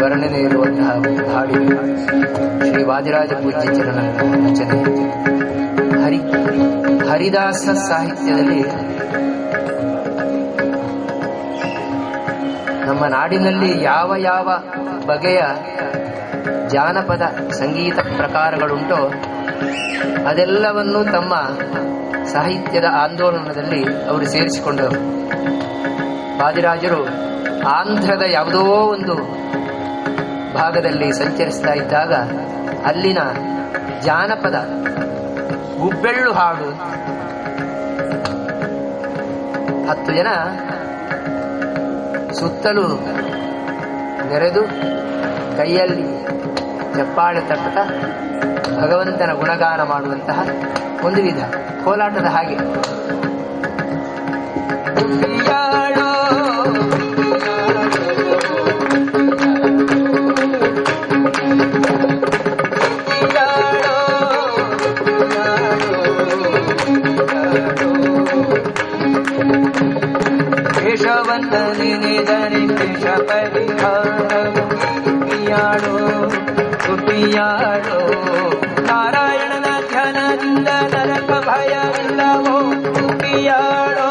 ವರ್ಣನೆ ಇರುವಂತಹ ಹಾಡಿಗೆ ಶ್ರೀ ವಾದಿರಾಜ ಪೂಜ್ಯ ಚರಣ ರಚನೆ. ಹರಿದಾಸ ಸಾಹಿತ್ಯದಲ್ಲಿ ನಮ್ಮ ನಾಡಿನಲ್ಲಿ ಯಾವ ಯಾವ ಬಗೆಯ ಜಾನಪದ ಸಂಗೀತ ಪ್ರಕಾರಗಳುಂಟೋ ಅದೆಲ್ಲವನ್ನು ತಮ್ಮ ಸಾಹಿತ್ಯದ ಆಂದೋಲನದಲ್ಲಿ ಅವರು ಸೇರಿಸಿಕೊಂಡರು. ವಾದಿರಾಜರು ಆಂಧ್ರದ ಯಾವುದೋ ಒಂದು ಭಾಗದಲ್ಲಿ ಸಂಚರಿಸ್ತಾ ಇದ್ದಾಗ ಅಲ್ಲಿನ ಜಾನಪದ ಗುಬ್ಬೆಳ್ಳು ಹಾಡು 10 ಜನ ಸುತ್ತಲೂ ನೆರೆದು ಕೈಯಲ್ಲಿ ಚಪ್ಪಾಳೆ ತಟ್ಟುತ್ತಾ ಭಗವಂತನ ಗುಣಗಾನ ಮಾಡುವಂತಹ ಒಂದು ವಿಧ ಕೋಲಾಟದ ಹಾಗೆ. ಕುಪಿಯಾಡೋ ನಾರಾಯಣನ ಧ್ಯಾನದಿಂದ ನರಕ ಭಯವಿಲ್ಲವೋ. ಕುಪಿಯಾಡೋ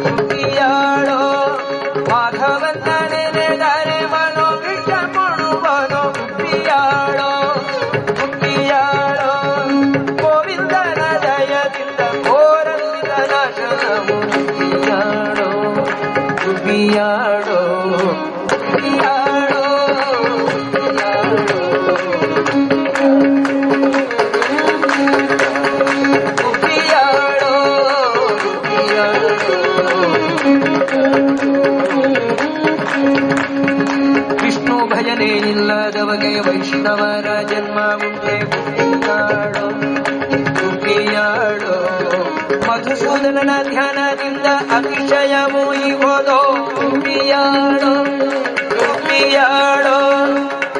ಕುಪಿಯಾಡೋ ಮಾಧವನ್ನ ನೆನೆದರೆ ಮನೋಭಿಷ ಕೊಡುವನೋ. ಕುಪಿಯಾಡೋ ಕುಪಿಯಾಡೋ ಗೋವಿಂದನ ದಯದಿಂದ ಘೋರವಿದ ನಾಶನವು. ಕುಪಿಯಾಡೋ ಕುಪಿಯಾಡೋ ಇಲ್ಲದವಗೆ ವೈಷ್ಣವರ ಜನ್ಮ ಉಂಟೆ. ಕುಪಿಯಾಡೋ ಕುಪಿಯಾಡೋ ಮಧುಸೂದನನ ಧ್ಯಾನದಿಂದ ಅತಿಶಯವೂ ಇಗೋದೋ. ಕುಪಿಯಾಡೋ ಕುಪಿಯಾಡೋ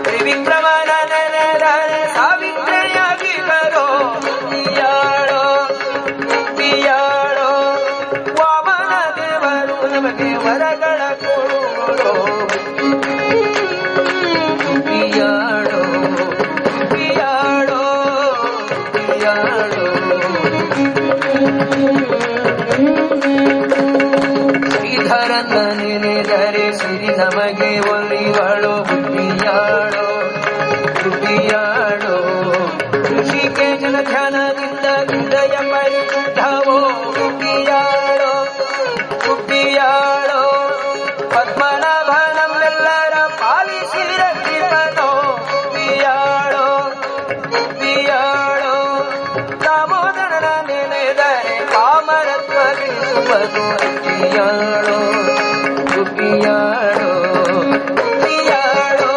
ತ್ರಿವಿಕ್ರಮನ ನೆನೆದರೆ ಸಾವಿತ್ರಿಯಾಗಿ ಬರೋ. ಕುಪಿಯಾಡೋ ಕುಪಿಯಾಡೋ ವಾಮನ ದೇವರು ನಮಗೆ ವರಗಳ ಕೊಡೋ. ಕುಪಿಯಾಡೋ ಕುಪಿಯಾಡೋ ಕುಪಿಯಾಡೋ ಶ್ರೀಧರನ ನೆನೆದರೆ ಸಿರಿ ನಮಗೆ ಒಲಿವಳೋ. ಕುಪಿಯಾಡೋ ಕುಪಿಯಾಡೋ ಋಷಿಕೇಶನ ಧ್ಯಾನದಿಂದ ಹೃದಯ ಪರಿಶುದ್ಧವೋ. ಕುಪಿಯಾಡೋ ಕುಪಿಯಾಡೋ ಪದ್ಮನಾಭ ನಮ್ಮೆಲ್ಲರ ಪಾಲಿಸಿ ರಕ್ಷಿಸನೋ. ಕುಪಿಯಾಡೋ ಕುಪಿಯಾಡೋ ದಾಮೋದರನ ನೆನೆದರೆ ಕಾಮರತ್ವ ತಿಳಿಸುವುದು. ಕುಪಿಯಾಡೋ ಕುಪಿಯಾಡೋ ಕುಪಿಯಾಡೋ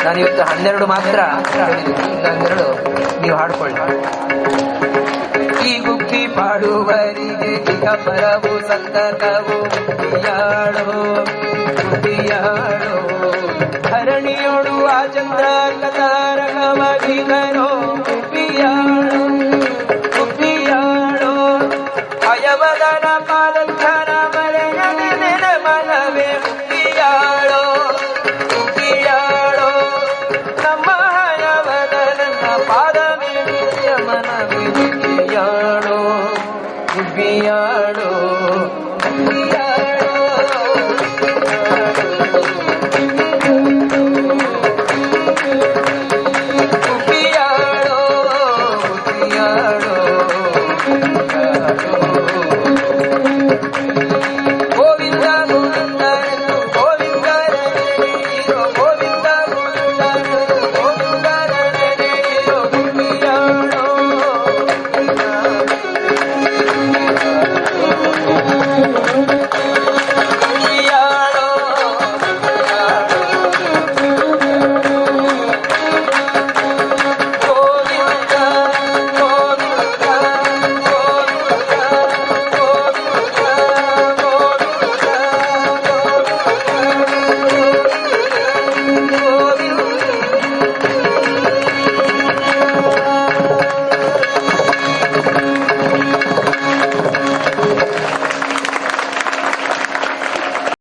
ನಾನಿವತ್ತು 12 ಮಾತ್ರ ಹೇಳಿದ್ದೀನಿ, 12 ನೀವು ಹಾಡ್ಕೊಳ್ಳಿ. ಈ ಗುಬ್ಬಿ ಪಾಡುವರಿಗೆ ಇಹ ಪರವು ಸಂತತವು. ಕುಪಿಯಾಡೋ ಕುಪಿಯಾಡೋ ಧರಣಿಯೋಡು ಆ ಚಂದ್ರ ಕತಾರಕವಾಗಿಗನೋ. ಕುಪಿಯಾಡೋ ಕುಪಿಯಾಡೋ ಅಯವದನ ಪಾದಧ್ಯಾನ ಮರೆಯ ನೆನೆದ ಮನವೇ. ಕುಪಿಯಾಡೋ ಕುಪಿಯಾಡೋ ನಮ್ಮ ಹಯವದನ ಪಾದ ಮನವೇ. ಕುಪಿಯಾಡೋ ಕುಪಿಯಾಡೋ